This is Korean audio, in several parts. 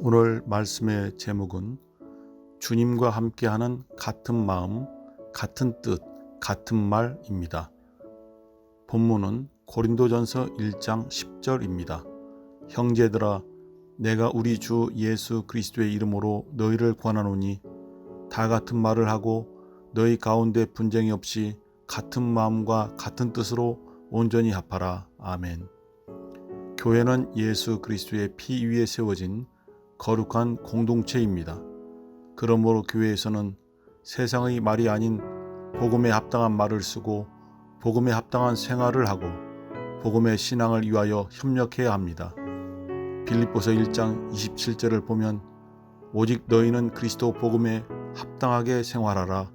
오늘 말씀의 제목은 주님과 함께하는 같은 마음, 같은 뜻, 같은 말입니다. 본문은 고린도전서 1장 10절입니다. 형제들아, 내가 우리 주 예수 그리스도의 이름으로 너희를 권하노니 다 같은 말을 하고 너희 가운데 분쟁이 없이 같은 마음과 같은 뜻으로 온전히 합하라. 아멘. 교회는 예수 그리스도의 피 위에 세워진 거룩한 공동체입니다. 그러므로 교회에서는 세상의 말이 아닌 복음에 합당한 말을 쓰고 복음에 합당한 생활을 하고 복음의 신앙을 위하여 협력해야 합니다. 빌립보서 1장 27절을 보면 오직 너희는 그리스도 복음에 합당하게 생활하라.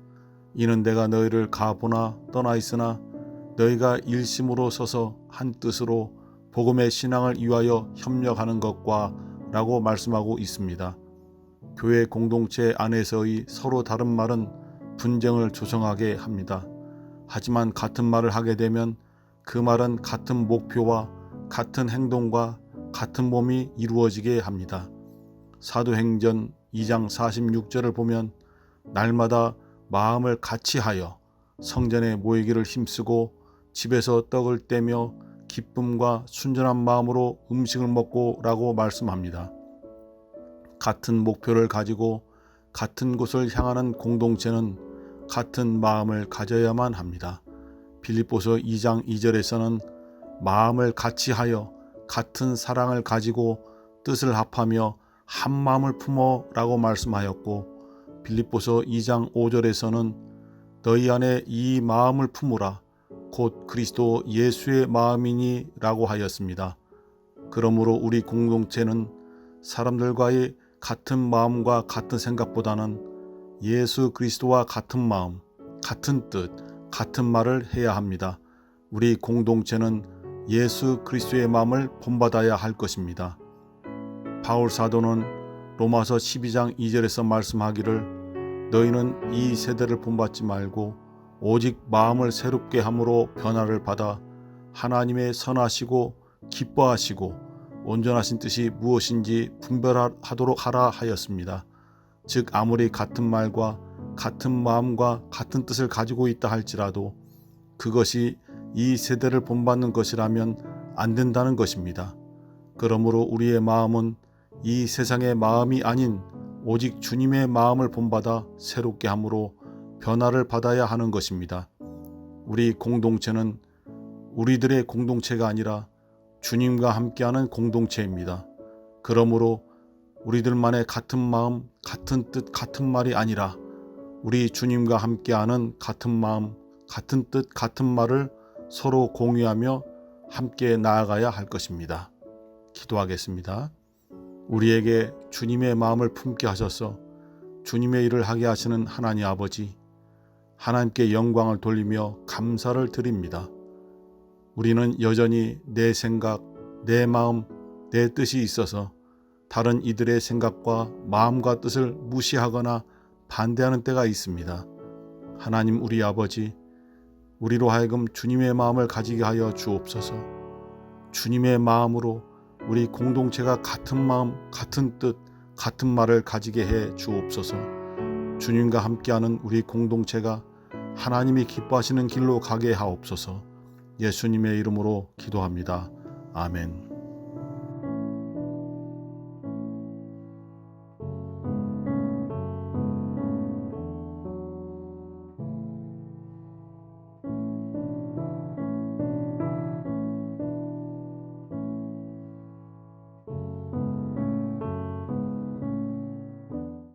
이는 내가 너희를 가보나 떠나 있으나 너희가 일심으로 서서 한 뜻으로 복음의 신앙을 위하여 협력하는 것과 라고 말씀하고 있습니다. 교회 공동체 안에서의 서로 다른 말은 분쟁을 조성하게 합니다. 하지만 같은 말을 하게 되면 그 말은 같은 목표와 같은 행동과 같은 몸이 이루어지게 합니다. 사도행전 2장 46절을 보면 날마다 마음을 같이 하여 성전에 모이기를 힘쓰고 집에서 떡을 떼며 기쁨과 순전한 마음으로 음식을 먹고 라고 말씀합니다. 같은 목표를 가지고 같은 곳을 향하는 공동체는 같은 마음을 가져야만 합니다. 빌립보서 2장 2절에서는 마음을 같이 하여 같은 사랑을 가지고 뜻을 합하며 한 마음을 품어 라고 말씀하였고, 빌립보서 2장 5절에서는 너희 안에 이 마음을 품으라 곧 그리스도 예수의 마음이니 라고 하였습니다. 그러므로 우리 공동체는 사람들과의 같은 마음과 같은 생각보다는 예수 그리스도와 같은 마음, 같은 뜻, 같은 말을 해야 합니다. 우리 공동체는 예수 그리스도의 마음을 본받아야 할 것입니다. 바울 사도는 로마서 12장 2절에서 말씀하기를 너희는 이 세대를 본받지 말고 오직 마음을 새롭게 함으로 변화를 받아 하나님의 선하시고 기뻐하시고 온전하신 뜻이 무엇인지 분별하도록 하라 하였습니다. 즉 아무리 같은 말과 같은 마음과 같은 뜻을 가지고 있다 할지라도 그것이 이 세대를 본받는 것이라면 안 된다는 것입니다. 그러므로 우리의 마음은 이 세상의 마음이 아닌 오직 주님의 마음을 본받아 새롭게 함으로 변화를 받아야 하는 것입니다. 우리 공동체는 우리들의 공동체가 아니라 주님과 함께하는 공동체입니다. 그러므로 우리들만의 같은 마음, 같은 뜻, 같은 말이 아니라 우리 주님과 함께하는 같은 마음, 같은 뜻, 같은 말을 서로 공유하며 함께 나아가야 할 것입니다. 기도하겠습니다. 우리에게 주님의 마음을 품게 하셔서 주님의 일을 하게 하시는 하나님 아버지, 하나님께 영광을 돌리며 감사를 드립니다. 우리는 여전히 내 생각, 내 마음, 내 뜻이 있어서 다른 이들의 생각과 마음과 뜻을 무시하거나 반대하는 때가 있습니다. 하나님 우리 아버지, 우리로 하여금 주님의 마음을 가지게 하여 주옵소서. 주님의 마음으로 우리 공동체가 같은 마음, 같은 뜻, 같은 말을 가지게 해 주옵소서. 주님과 함께하는 우리 공동체가 하나님이 기뻐하시는 길로 가게 하옵소서. 예수님의 이름으로 기도합니다. 아멘.